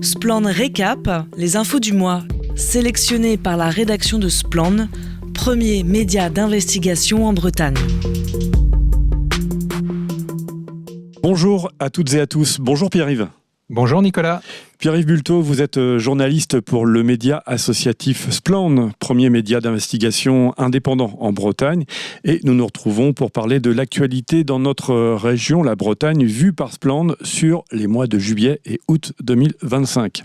Splan Récap, les infos du mois, sélectionnées par la rédaction de Splan, premier média d'investigation en Bretagne. Bonjour à toutes et à tous. Bonjour Pierre-Yves. Bonjour Nicolas. Pierre-Yves Bulto, vous êtes journaliste pour le média associatif Splan, premier média d'investigation indépendant en Bretagne. Et nous nous retrouvons pour parler de l'actualité dans notre région, la Bretagne, vue par Splan sur les mois de juillet et août 2025.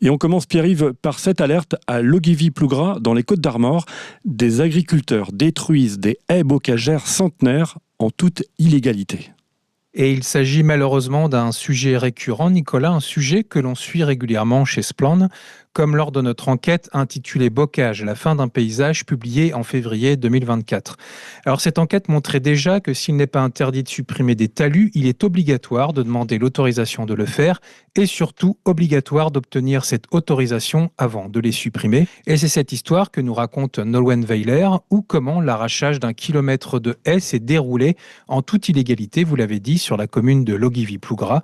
Et on commence, Pierre-Yves, par cette alerte à Logivy-Plougras, dans les Côtes-d'Armor. Des agriculteurs détruisent des haies bocagères centenaires en toute illégalité. Et il s'agit malheureusement d'un sujet récurrent, Nicolas, un sujet que l'on suit régulièrement chez Splan, comme lors de notre enquête intitulée Bocage, la fin d'un paysage, publiée en février 2024. Alors cette enquête montrait déjà que s'il n'est pas interdit de supprimer des talus, il est obligatoire de demander l'autorisation de le faire et surtout obligatoire d'obtenir cette autorisation avant de les supprimer. Et c'est cette histoire que nous raconte Nolwenn Weiler, ou comment l'arrachage d'un kilomètre de haies s'est déroulé en toute illégalité, vous l'avez dit, sur la commune de Logivy-Plougras.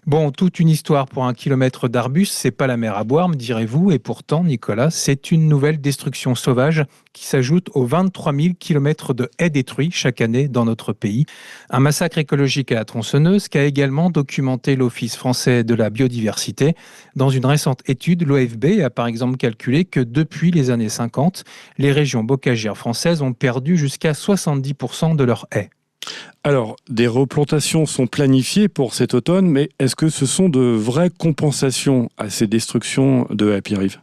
Bon, toute une histoire pour un kilomètre d'arbustes, c'est pas la mer à boire, me direz-vous, et pourtant, Nicolas, c'est une nouvelle destruction sauvage qui s'ajoute aux 23 000 kilomètres de haies détruits chaque année dans notre pays. Un massacre écologique à la tronçonneuse qu'a également documenté l'Office français de la biodiversité. Dans une récente étude, l'OFB a par exemple calculé que depuis les années 50, les régions bocagères françaises ont perdu jusqu'à 70% de leurs haies. Alors, des replantations sont planifiées pour cet automne, mais est-ce que ce sont de vraies compensations à ces destructions de haies, Pierre-Yves ?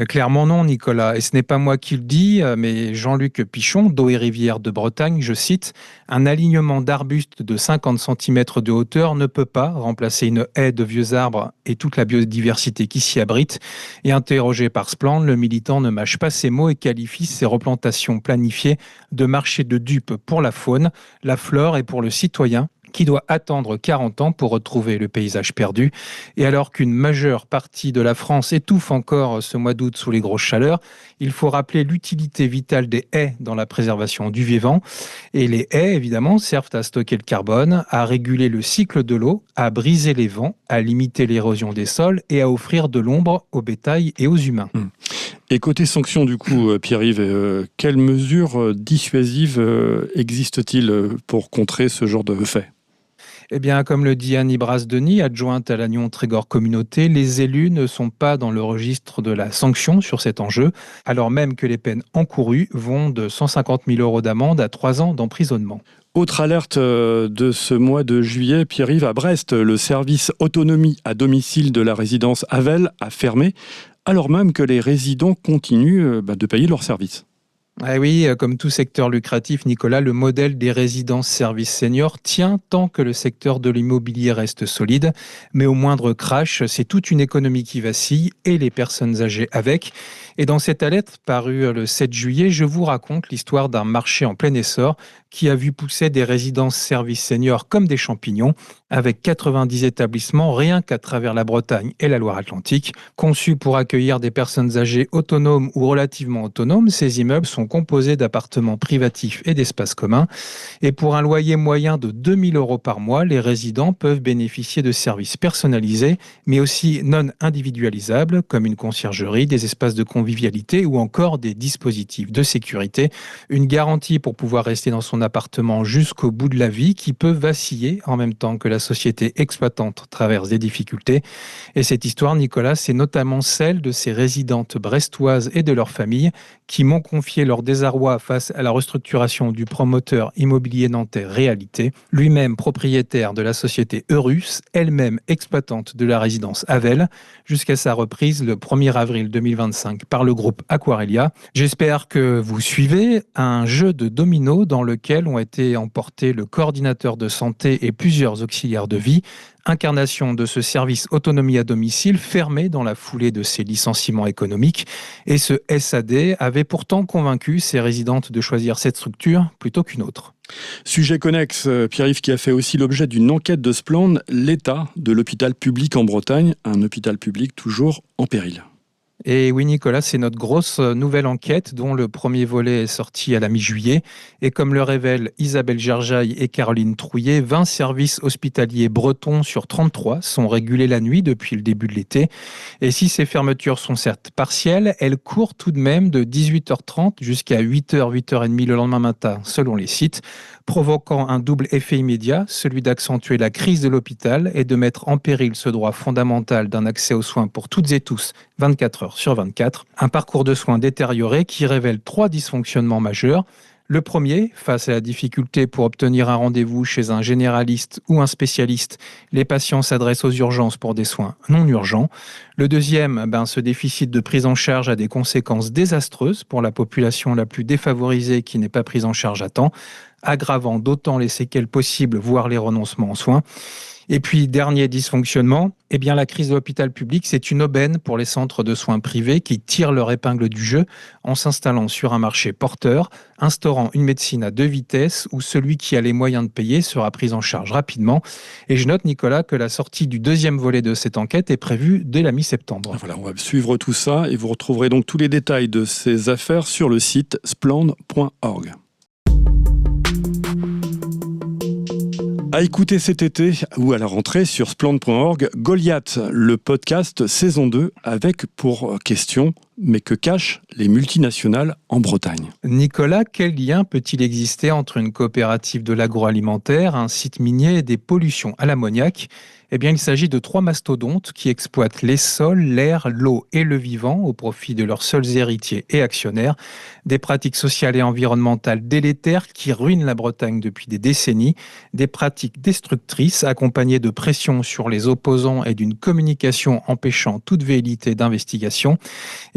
Clairement non, Nicolas. Et ce n'est pas moi qui le dis, mais Jean-Luc Pichon, d'Eau et Rivière de Bretagne, je cite, « Un alignement d'arbustes de 50 cm de hauteur ne peut pas remplacer une haie de vieux arbres et toute la biodiversité qui s'y abrite. » Et interrogé par Splan, le militant ne mâche pas ses mots et qualifie ces replantations planifiées de marché de dupes pour la faune, la flore et pour le citoyen, qui doit attendre 40 ans pour retrouver le paysage perdu. Et alors qu'une majeure partie de la France étouffe encore ce mois d'août sous les grosses chaleurs, il faut rappeler l'utilité vitale des haies dans la préservation du vivant. Et les haies, évidemment, servent à stocker le carbone, à réguler le cycle de l'eau, à briser les vents, à limiter l'érosion des sols et à offrir de l'ombre au bétail et aux humains. Et côté sanctions, du coup, Pierre-Yves, quelles mesures dissuasives existent-ils pour contrer ce genre de fait ? Eh bien, comme le dit Annie Brasse-Denis, adjointe à l'Agnon Trégor Communauté, les élus ne sont pas dans le registre de la sanction sur cet enjeu, alors même que les peines encourues vont de 150 000 € d'amende à 3 ans d'emprisonnement. Autre alerte de ce mois de juillet, Pierre-Yves, à Brest, le service autonomie à domicile de la résidence Havel a fermé, alors même que les résidents continuent de payer leur service. Ah oui, comme tout secteur lucratif, Nicolas, le modèle des résidences services seniors tient tant que le secteur de l'immobilier reste solide. Mais au moindre crash, c'est toute une économie qui vacille et les personnes âgées avec. Et dans cette alerte parue le 7 juillet, je vous raconte l'histoire d'un marché en plein essor qui a vu pousser des résidences services seniors comme des champignons, avec 90 établissements rien qu'à travers la Bretagne et la Loire-Atlantique. Conçus pour accueillir des personnes âgées autonomes ou relativement autonomes, ces immeubles sont composés d'appartements privatifs et d'espaces communs. Et pour un loyer moyen de 2 000 € par mois, les résidents peuvent bénéficier de services personnalisés, mais aussi non individualisables, comme une conciergerie, des espaces de convivialité ou encore des dispositifs de sécurité. Une garantie pour pouvoir rester dans son appartement jusqu'au bout de la vie qui peut vaciller en même temps que la société exploitante traverse des difficultés. Et cette histoire, Nicolas, c'est notamment celle de ces résidentes brestoises et de leurs familles qui m'ont confié leur désarroi face à la restructuration du promoteur immobilier nantais Réalité, lui-même propriétaire de la société Eurus, elle-même exploitante de la résidence Havel, jusqu'à sa reprise le 1er avril 2025 par le groupe Aquarelia. J'espère que vous suivez un jeu de dominos dans lequel ont été emportés le coordinateur de santé et plusieurs auxiliaires de vie, incarnation de ce service autonomie à domicile fermé dans la foulée de ces licenciements économiques. Et ce SAD avait pourtant convaincu ses résidentes de choisir cette structure plutôt qu'une autre. Sujet connexe, Pierre-Yves, qui a fait aussi l'objet d'une enquête de Splan, l'état de l'hôpital public en Bretagne, un hôpital public toujours en péril. Et oui, Nicolas, c'est notre grosse nouvelle enquête dont le premier volet est sorti à la mi-juillet. Et comme le révèlent Isabelle Gerjaille et Caroline Trouillet, 20 services hospitaliers bretons sur 33 sont régulés la nuit depuis le début de l'été. Et si ces fermetures sont certes partielles, elles courent tout de même de 18h30 jusqu'à 8h, 8h30 le lendemain matin, selon les sites, provoquant un double effet immédiat, celui d'accentuer la crise de l'hôpital et de mettre en péril ce droit fondamental d'un accès aux soins pour toutes et tous, 24 heures sur 24. Un parcours de soins détérioré qui révèle 3 dysfonctionnements majeurs. Le premier, face à la difficulté pour obtenir un rendez-vous chez un généraliste ou un spécialiste, les patients s'adressent aux urgences pour des soins non urgents. Le deuxième, ce déficit de prise en charge a des conséquences désastreuses pour la population la plus défavorisée qui n'est pas prise en charge à temps, aggravant d'autant les séquelles possibles, voire les renoncements en soins. Et puis, dernier dysfonctionnement, la crise de l'hôpital public, c'est une aubaine pour les centres de soins privés qui tirent leur épingle du jeu en s'installant sur un marché porteur, instaurant une médecine à 2 vitesses où celui qui a les moyens de payer sera pris en charge rapidement. Et je note, Nicolas, que la sortie du deuxième volet de cette enquête est prévue dès la mi-septembre. Voilà, on va suivre tout ça et vous retrouverez donc tous les détails de ces affaires sur le site spland.org. À écouter cet été ou à la rentrée sur spland.org, Goliath, le podcast saison 2 avec pour question « Mais que cachent les multinationales en Bretagne ?» Nicolas, quel lien peut-il exister entre une coopérative de l'agroalimentaire, un site minier et des pollutions à l'ammoniac ? Il s'agit de 3 mastodontes qui exploitent les sols, l'air, l'eau et le vivant au profit de leurs seuls héritiers et actionnaires. Des pratiques sociales et environnementales délétères qui ruinent la Bretagne depuis des décennies. Des pratiques destructrices accompagnées de pressions sur les opposants et d'une communication empêchant toute velléité d'investigation.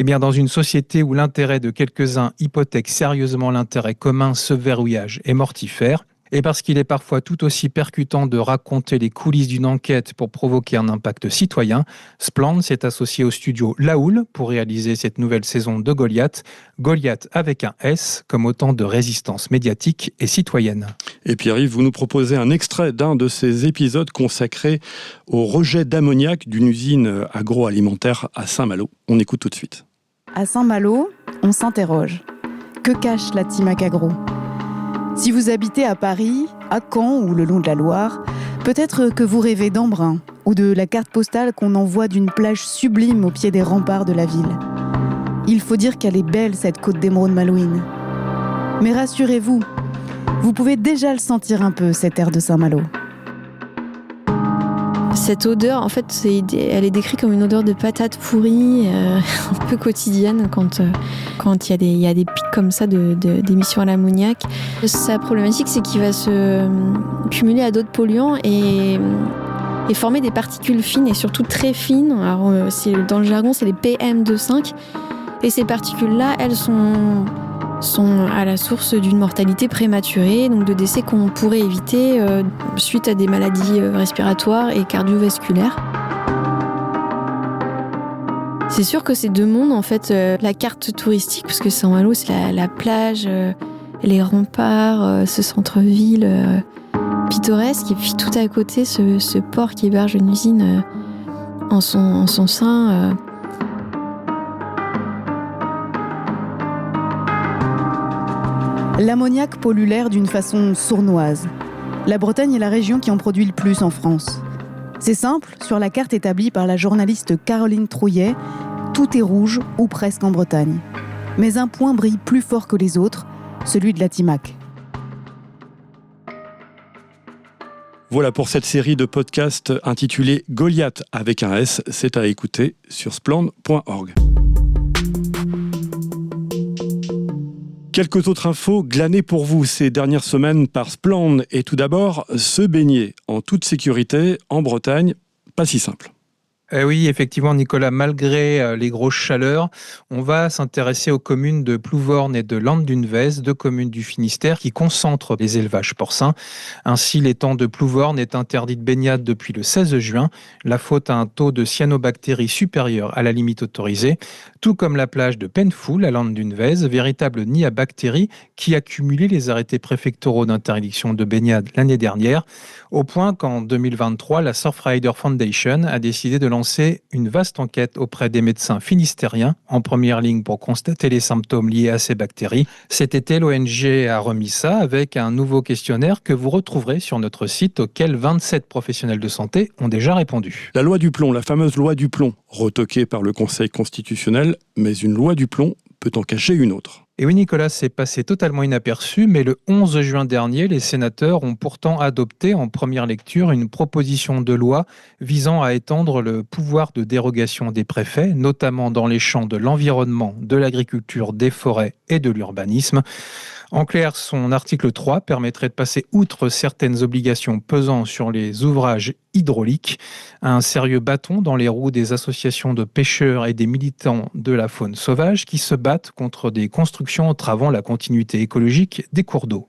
Dans une société où l'intérêt de quelques-uns hypothèque sérieusement l'intérêt commun, ce verrouillage est mortifère. Et parce qu'il est parfois tout aussi percutant de raconter les coulisses d'une enquête pour provoquer un impact citoyen, Spland s'est associé au studio La Houle pour réaliser cette nouvelle saison de Goliath. Goliath avec un S, comme autant de résistance médiatique et citoyenne. Et Pierre-Yves, vous nous proposez un extrait d'un de ces épisodes consacrés au rejet d'ammoniac d'une usine agroalimentaire à Saint-Malo. On écoute tout de suite. À Saint-Malo, on s'interroge. Que cache la Timac Agro ? Si vous habitez à Paris, à Caen ou le long de la Loire, peut-être que vous rêvez d'Embrun ou de la carte postale qu'on envoie d'une plage sublime au pied des remparts de la ville. Il faut dire qu'elle est belle, cette côte d'émeraude malouine. Mais rassurez-vous, vous pouvez déjà le sentir un peu, cette air de Saint-Malo. Cette odeur, en fait, elle est décrite comme une odeur de patates pourries, un peu quotidienne quand il y a des pics comme ça d'émissions à l'ammoniac. Sa problématique, c'est qu'il va se cumuler à d'autres polluants et former des particules fines et surtout très fines. Alors, dans le jargon, c'est les PM2,5. Et ces particules-là, elles sont à la source d'une mortalité prématurée, donc de décès qu'on pourrait éviter suite à des maladies respiratoires et cardiovasculaires. C'est sûr que ces deux mondes, en fait, la carte touristique, parce que Saint-Malo, c'est la plage, les remparts, ce centre-ville pittoresque, et puis tout à côté, ce port qui héberge une usine en son sein. L'ammoniac pollue l'air d'une façon sournoise. La Bretagne est la région qui en produit le plus en France. C'est simple, sur la carte établie par la journaliste Caroline Trouillet, tout est rouge ou presque en Bretagne. Mais un point brille plus fort que les autres, celui de la Timac. Voilà pour cette série de podcasts intitulée Goliath avec un S. C'est à écouter sur spland.org. Quelques autres infos glanées pour vous ces dernières semaines par Spland. Et tout d'abord, se baigner en toute sécurité en Bretagne, pas si simple. Oui, effectivement, Nicolas, malgré les grosses chaleurs, on va s'intéresser aux communes de Plouvorne et de Lande-d'Unevez, 2 communes du Finistère qui concentrent les élevages porcins. Ainsi, l'étang de Plouvorne est interdit de baignade depuis le 16 juin, la faute à un taux de cyanobactéries supérieur à la limite autorisée, tout comme la plage de Penfoul à Lande-d'Unevez, véritable nid à bactéries qui a cumulé les arrêtés préfectoraux d'interdiction de baignade l'année dernière, au point qu'en 2023, la Surfrider Foundation a décidé de lancer lancé une vaste enquête auprès des médecins finistériens en première ligne pour constater les symptômes liés à ces bactéries. Cet été, l'ONG a remis ça avec un nouveau questionnaire que vous retrouverez sur notre site, auquel 27 professionnels de santé ont déjà répondu. La loi du plomb, la fameuse loi du plomb, retoquée par le Conseil constitutionnel, mais une loi du plomb peut en cacher une autre. Et oui, Nicolas, c'est passé totalement inaperçu, mais le 11 juin dernier, les sénateurs ont pourtant adopté en première lecture une proposition de loi visant à étendre le pouvoir de dérogation des préfets, notamment dans les champs de l'environnement, de l'agriculture, des forêts et de l'urbanisme. En clair, son article 3 permettrait de passer outre certaines obligations pesant sur les ouvrages hydrauliques, un sérieux bâton dans les roues des associations de pêcheurs et des militants de la faune sauvage qui se battent contre des constructions entravant la continuité écologique des cours d'eau.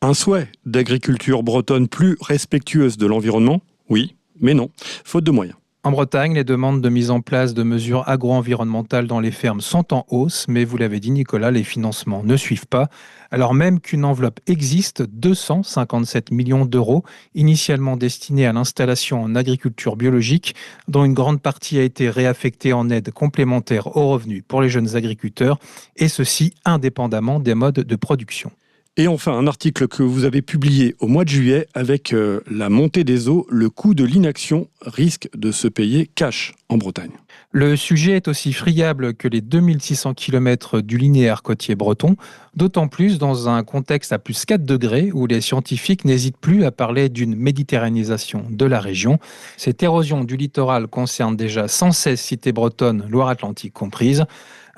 Un souhait d'agriculture bretonne plus respectueuse de l'environnement ? Oui, mais non, faute de moyens. En Bretagne, les demandes de mise en place de mesures agro-environnementales dans les fermes sont en hausse, mais vous l'avez dit Nicolas, les financements ne suivent pas. Alors même qu'une enveloppe existe, 257 millions d'euros, initialement destinée à l'installation en agriculture biologique, dont une grande partie a été réaffectée en aide complémentaire aux revenus pour les jeunes agriculteurs, et ceci indépendamment des modes de production. Et enfin, un article que vous avez publié au mois de juillet avec la montée des eaux, le coût de l'inaction risque de se payer cash en Bretagne. Le sujet est aussi friable que les 2600 km du linéaire côtier breton, d'autant plus dans un contexte à plus 4 degrés où les scientifiques n'hésitent plus à parler d'une méditerranéisation de la région. Cette érosion du littoral concerne déjà 116 cités bretonnes, Loire-Atlantique comprises.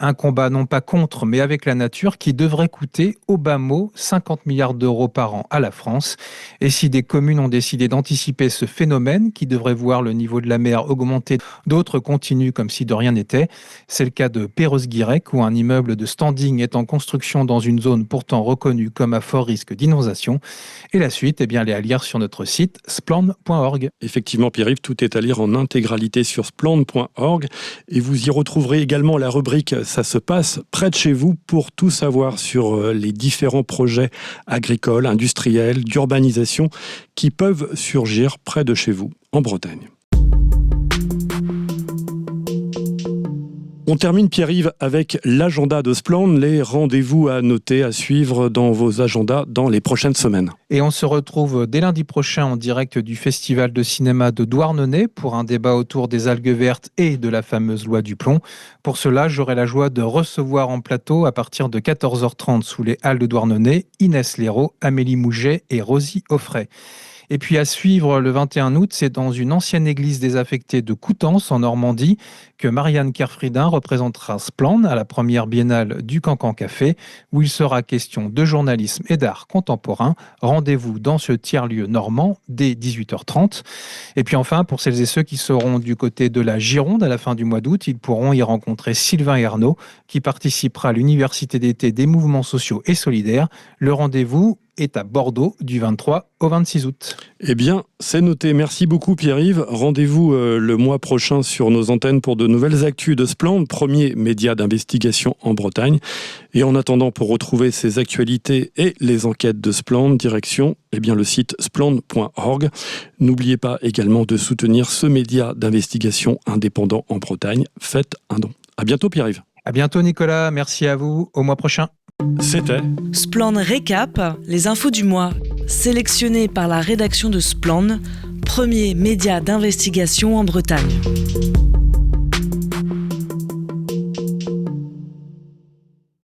Un combat non pas contre, mais avec la nature qui devrait coûter au bas mot 50 milliards d'euros par an à la France. Et si des communes ont décidé d'anticiper ce phénomène, qui devrait voir le niveau de la mer augmenter, d'autres continuent comme si de rien n'était. C'est le cas de Perros-Guirec, où un immeuble de standing est en construction dans une zone pourtant reconnue comme à fort risque d'inondation. Et la suite, elle est à lire sur notre site spland.org. Effectivement, Pierre-Yves, tout est à lire en intégralité sur spland.org. Et vous y retrouverez également la rubrique « Ça se passe près de chez vous » pour tout savoir sur les différents projets agricoles, industriels, d'urbanisation qui peuvent surgir près de chez vous en Bretagne. On termine, Pierre-Yves, avec l'agenda de Spland, les rendez-vous à noter, à suivre dans vos agendas dans les prochaines semaines. Et on se retrouve dès lundi prochain en direct du Festival de cinéma de Douarnenez pour un débat autour des algues vertes et de la fameuse loi du plomb. Pour cela, j'aurai la joie de recevoir en plateau à partir de 14h30 sous les Halles de Douarnenez Inès Léraud, Amélie Mouget et Rosie Offray. Et puis à suivre le 21 août, c'est dans une ancienne église désaffectée de Coutances en Normandie que Marianne Kerfridin représentera Spland à la première biennale du Cancan Café où il sera question de journalisme et d'art contemporain. Rendez-vous dans ce tiers-lieu normand dès 18h30. Et puis enfin, pour celles et ceux qui seront du côté de la Gironde à la fin du mois d'août, ils pourront y rencontrer Sylvain Ernaud qui participera à l'Université d'été des mouvements sociaux et solidaires. Le rendez-vous est à Bordeaux du 23 au 26 août. Eh bien, c'est noté. Merci beaucoup Pierre-Yves. Rendez-vous le mois prochain sur nos antennes pour de nouvelles actus de Spland, premier média d'investigation en Bretagne. Et en attendant, pour retrouver ces actualités et les enquêtes de Spland, direction le site spland.org. N'oubliez pas également de soutenir ce média d'investigation indépendant en Bretagne. Faites un don. À bientôt Pierre-Yves. À bientôt Nicolas, merci à vous. Au mois prochain. C'était Spland Récap, les infos du mois, sélectionnées par la rédaction de Spland, premier média d'investigation en Bretagne.